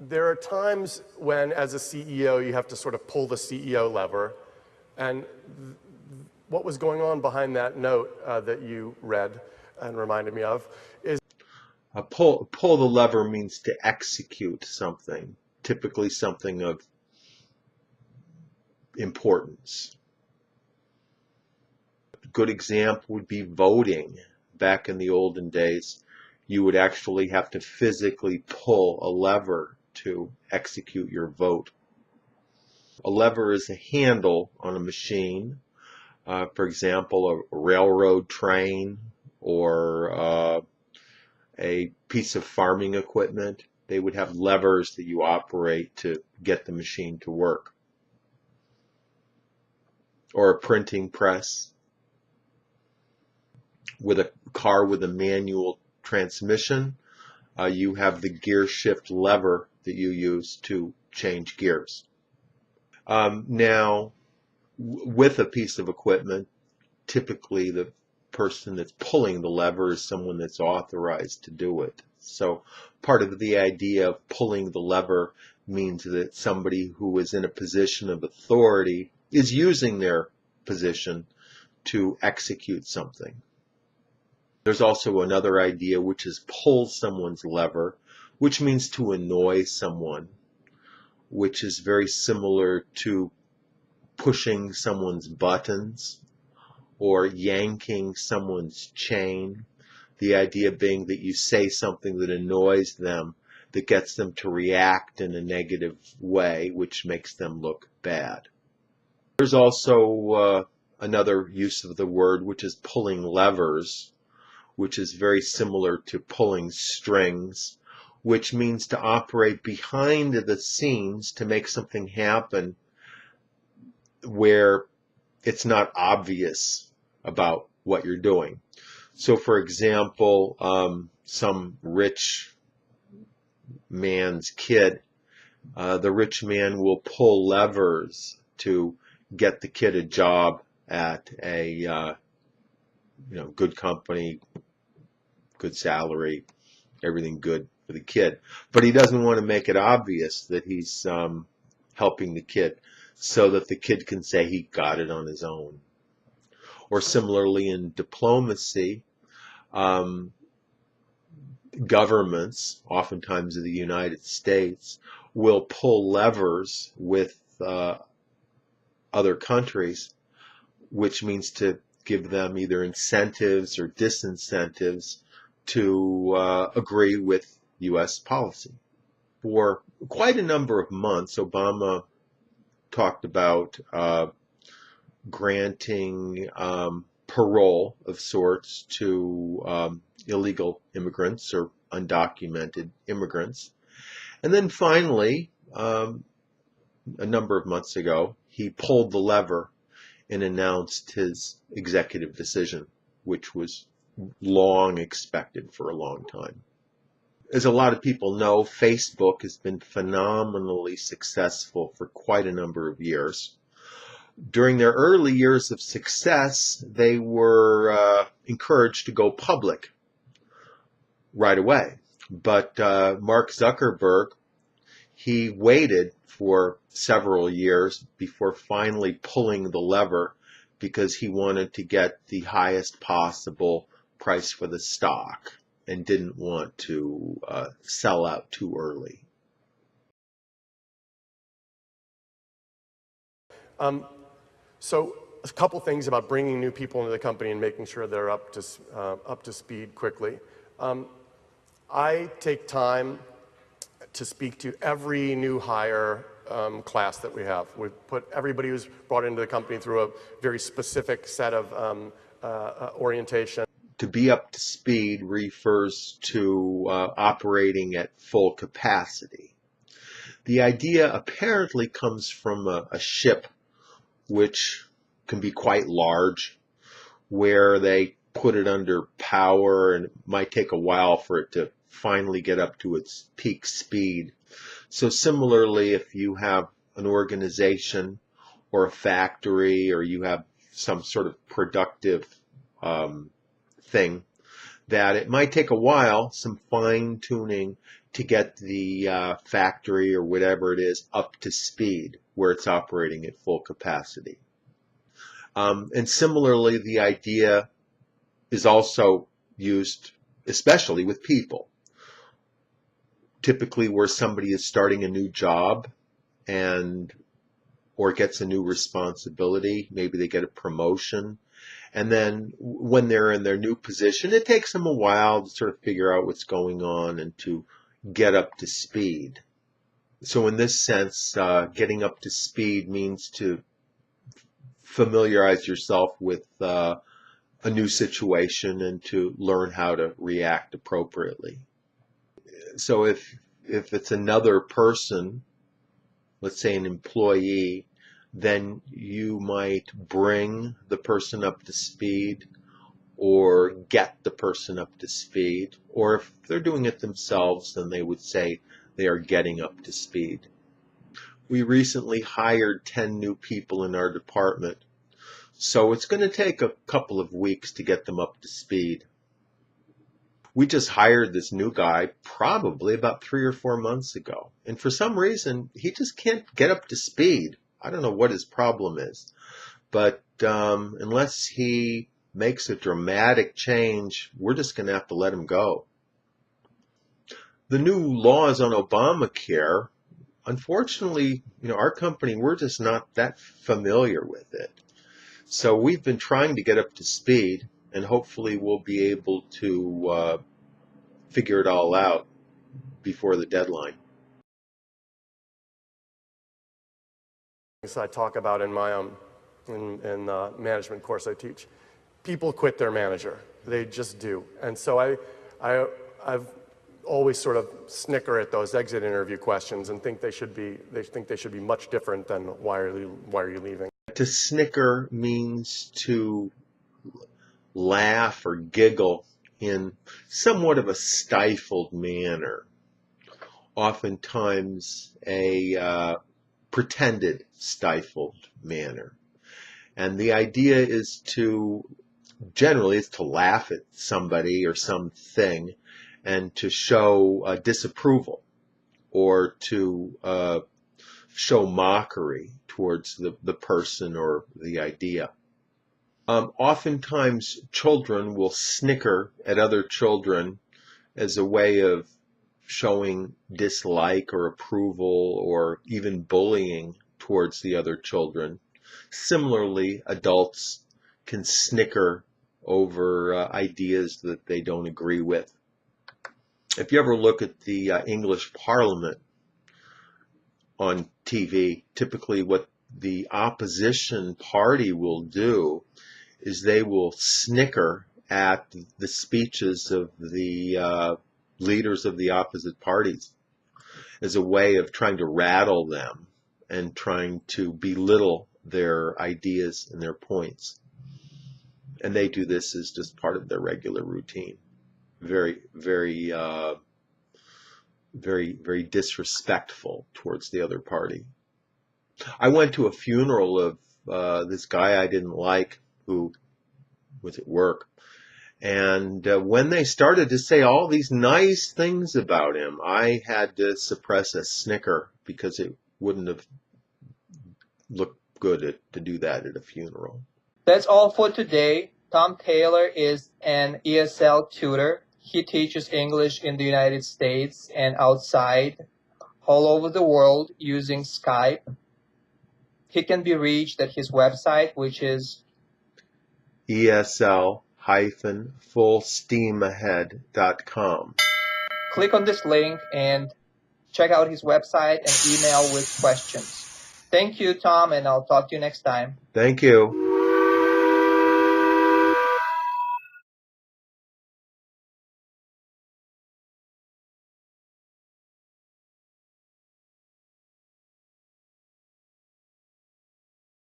There are times when, as a CEO, you have to sort of pull the CEO lever. And what was going on behind that note that you read and reminded me of is pull the lever means to execute something, typically something of importance. A good example would be voting. Back in the olden days, you would actually have to physically pull a lever to execute your vote. A lever is a handle on a machine, for example, a railroad train or a piece of farming equipment. They would have levers that you operate to get the machine to work. Or a printing press. With a car with a manual transmission, you have the gear shift lever that you use to change gears. Now, with a piece of equipment, typically the person that's pulling the lever is someone that's authorized to do it. So part of the idea of pulling the lever means that somebody who is in a position of authority is using their position to execute something. There's also another idea, which is pull someone's lever, which means to annoy someone, which is very similar to pushing someone's buttons or yanking someone's chain. The idea being that you say something that annoys them, that gets them to react in a negative way, which makes them look bad. There's also another use of the word, which is pulling levers, which is very similar to pulling strings, which means to operate behind the scenes to make something happen where it's not obvious about what you're doing. So, for example, some rich man's kid, the rich man will pull levers to get the kid a job at a good company, good salary, everything good for the kid. But he doesn't want to make it obvious that he's helping the kid so that the kid can say he got it on his own. Or similarly in diplomacy, governments, oftentimes in the United States, will pull levers with other countries, which means to give them either incentives or disincentives to agree with U.S. policy. For quite a number of months, Obama talked about granting parole of sorts to illegal immigrants or undocumented immigrants. And then finally, a number of months ago, he pulled the lever and announced his executive decision, which was long expected for a long time. As a lot of people know, Facebook has been phenomenally successful for quite a number of years. During their early years of success, they were encouraged to go public right away. But Mark Zuckerberg, he waited for several years before finally pulling the lever because he wanted to get the highest possible price for the stock and didn't want to sell out too early. So a couple things about bringing new people into the company and making sure they're up to speed quickly. I take time to speak to every new hire class that we have. We've put everybody who's brought into the company through a very specific set of orientation. To be up to speed refers to operating at full capacity. The idea apparently comes from a ship which can be quite large, where they put it under power and it might take a while for it to finally get up to its peak speed. So similarly, if you have an organization or a factory or you have some sort of productive thing, that it might take a while, some fine-tuning, to get the factory or whatever it is up to speed where it's operating at full capacity. And similarly, the idea is also used especially with people. Typically where somebody is starting a new job or gets a new responsibility, maybe they get a promotion, and then when they're in their new position, it takes them a while to sort of figure out what's going on and to get up to speed. So in this sense, getting up to speed means to familiarize yourself with a new situation and to learn how to react appropriately. So if it's another person, let's say an employee, then you might bring the person up to speed or get the person up to speed. Or if they're doing it themselves, then they would say they are getting up to speed. We recently hired 10 new people in our department, so it's going to take a couple of weeks to get them up to speed. We just hired this new guy probably about 3 or 4 months ago. And for some reason, he just can't get up to speed. I don't know what his problem is. But unless he makes a dramatic change, we're just going to have to let him go. The new laws on Obamacare, unfortunately, our company, we're just not that familiar with it. So we've been trying to get up to speed, and hopefully we'll be able to figure it all out before the deadline. Things I talk about in my in the management course I teach. People quit their manager. They just do. And so I've always sort of snicker at those exit interview questions and think they should be much different than why are you leaving? To snicker means to laugh or giggle in somewhat of a stifled manner, oftentimes a pretended stifled manner. And the idea is generally to laugh at somebody or something and to show disapproval or to show mockery towards the person or the idea. Oftentimes, children will snicker at other children as a way of showing dislike or approval or even bullying towards the other children. Similarly, adults can snicker over ideas that they don't agree with. If you ever look at the English Parliament on TV, typically what the opposition party will do is they will snicker at the speeches of the leaders of the opposite parties as a way of trying to rattle them and trying to belittle their ideas and their points. And they do this as just part of their regular routine. Very, very, very disrespectful towards the other party. I went to a funeral of this guy I didn't like who was at work. And when they started to say all these nice things about him, I had to suppress a snicker because it wouldn't have looked good to do that at a funeral. That's all for today. Tom Taylor is an ESL tutor. He teaches English in the United States and outside, all over the world using Skype. He can be reached at his website, which is ESL-fullsteamahead.com. Click on this link and check out his website and email with questions. Thank you, Tom, and I'll talk to you next time. Thank you.